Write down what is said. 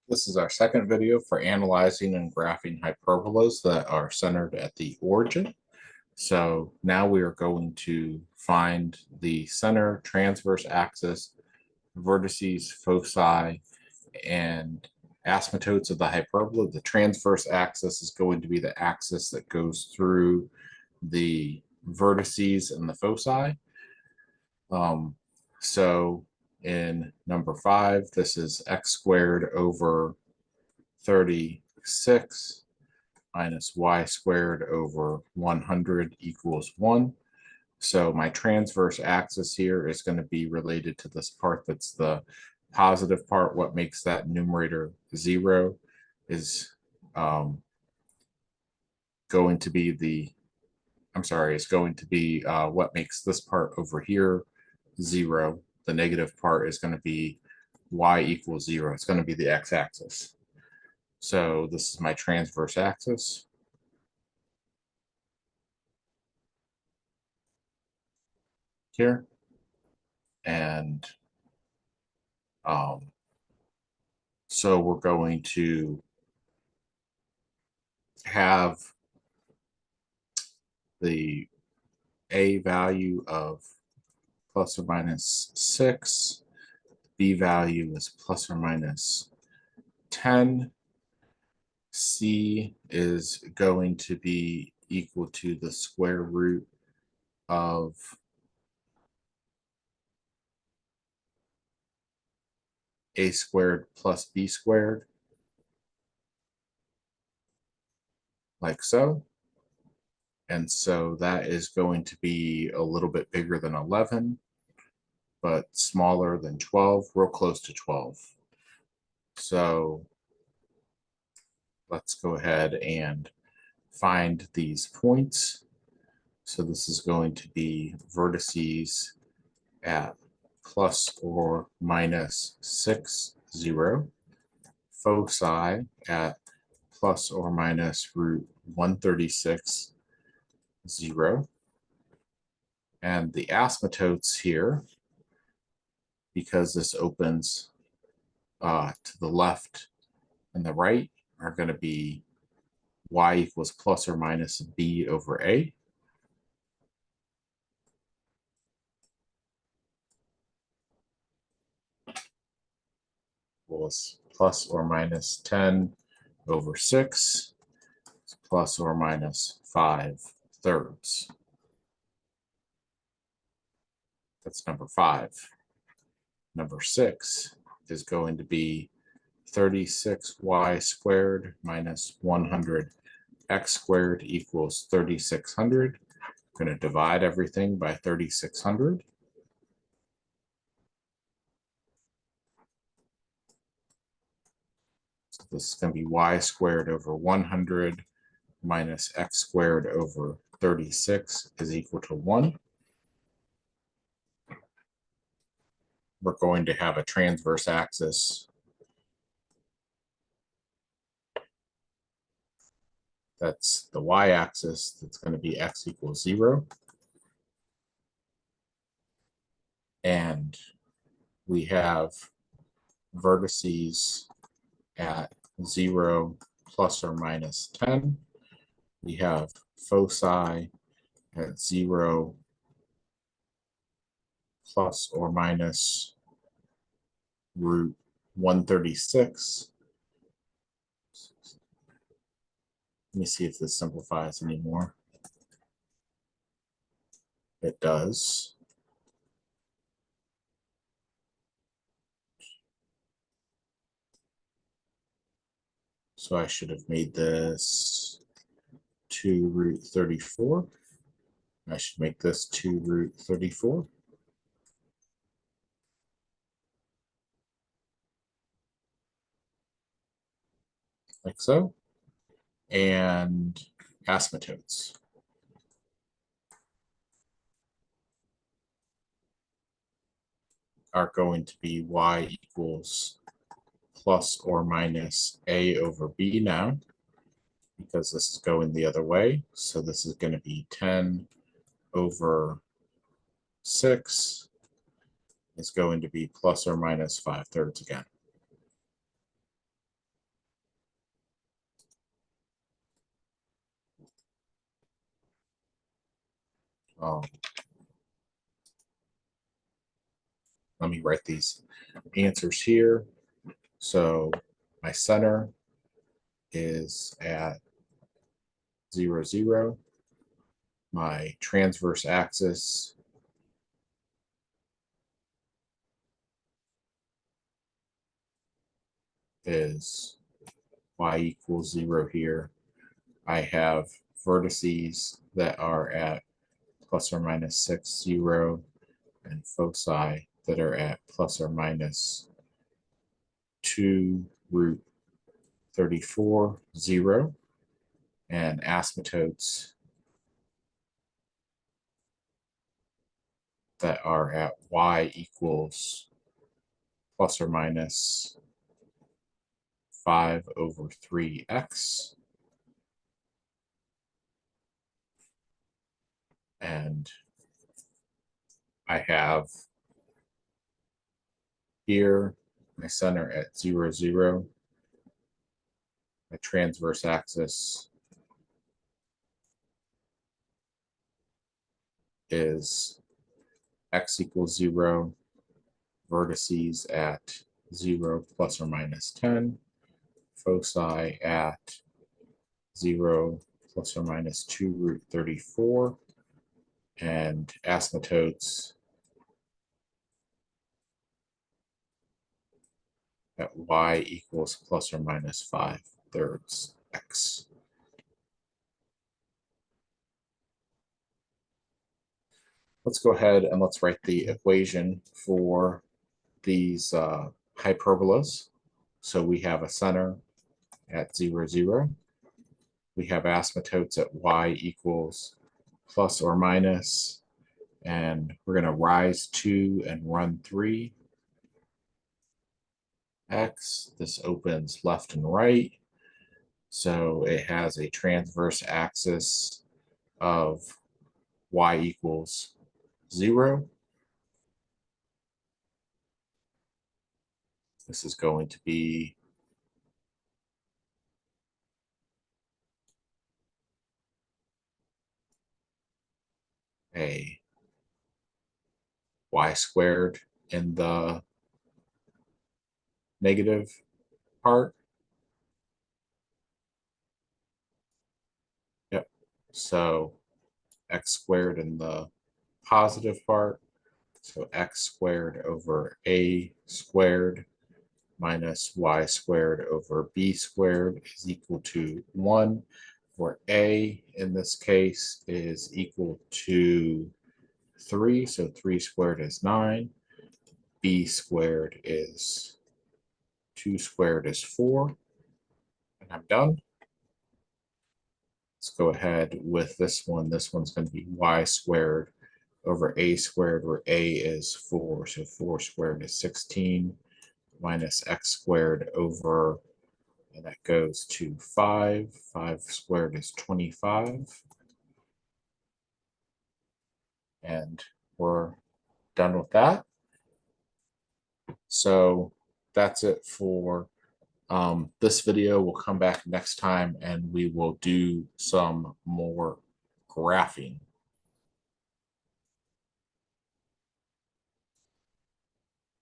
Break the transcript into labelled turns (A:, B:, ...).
A: This is our second video for analyzing and graphing hyperbolas that are centered at the origin. So now we are going to find the center, transverse axis, vertices, foci, and asymptotes of the hyperbola. The transverse axis is going to be the axis that goes through the vertices and the foci. So in number 5, this is x squared over 36 minus y squared over 100 equals 1. So my transverse axis here is going to be related to this part that's the positive part. What makes that numerator 0 is going to be what makes this part over here 0. The negative part is going to be y equals 0. It's going to be the x-axis. So this is my transverse axis. Here. And so we're going to have the a value of plus or minus 6. B value is plus or minus 10. C is going to be equal to the square root of a squared plus b squared, like so. And so that is going to be a little bit bigger than 11, but smaller than 12, real close to 12. So let's go ahead and find these points. So this is going to be vertices at plus or minus 6, 0. Foci at plus or minus root 136, 0. And the asymptotes here, because this opens to the left and the right, are going to be y equals plus or minus b over a. Equals plus or minus 10 over 6, plus or minus 5/3. That's number 5. Number 6 is going to be 36y squared minus 100 x squared equals 3600. I'm going to divide everything by 3600. So this is going to be y squared over 100 minus x squared over 36 is equal to 1. We're going to have a transverse axis that's the y-axis. That's going to be x equals 0. And we have vertices at 0 plus or minus 10. We have foci at 0 plus or minus root 136. Let me see if this simplifies anymore. It does. So I should have made this 2 root 34. I should make this 2 root 34. Like so. And asymptotes are going to be y equals plus or minus a over b now, because this is going the other way. So this is going to be 10 over 6 is going to be plus or minus 5/3 again. Let me write these answers here. So my center is at 0, 0. My transverse axis is y equals 0 here. I have vertices that are at plus or minus 6, 0, and foci that are at plus or minus 2 root 34, 0, and asymptotes that are at y equals plus or minus 5 over 3x. And I have here my center at 0, 0. My transverse axis is x equals 0, vertices at 0 plus or minus 10, foci at 0 plus or minus 2 root 34, and asymptotes at y equals plus or minus 5/3 x. Let's go ahead and let's write the equation for these hyperbolas. So we have a center at 0, 0. We have asymptotes at y equals plus or minus, and we're going to rise 2 and run 3 x. This opens left and right. So it has a transverse axis of y equals 0. This is going to be a y squared in the negative part. Yep. So x squared in the positive part. So x squared over a squared minus y squared over b squared is equal to 1, where a in this case is equal to 3. So 3 squared is 9. B squared is 2 squared is 4. And I'm done. Let's go ahead with this one. This one's going to be y squared over a squared, where a is 4. So 4 squared is 16 minus x squared over, and that goes to 5. 5 squared is 25. And we're done with that. So that's it for this video. We'll come back next time and we will do some more graphing.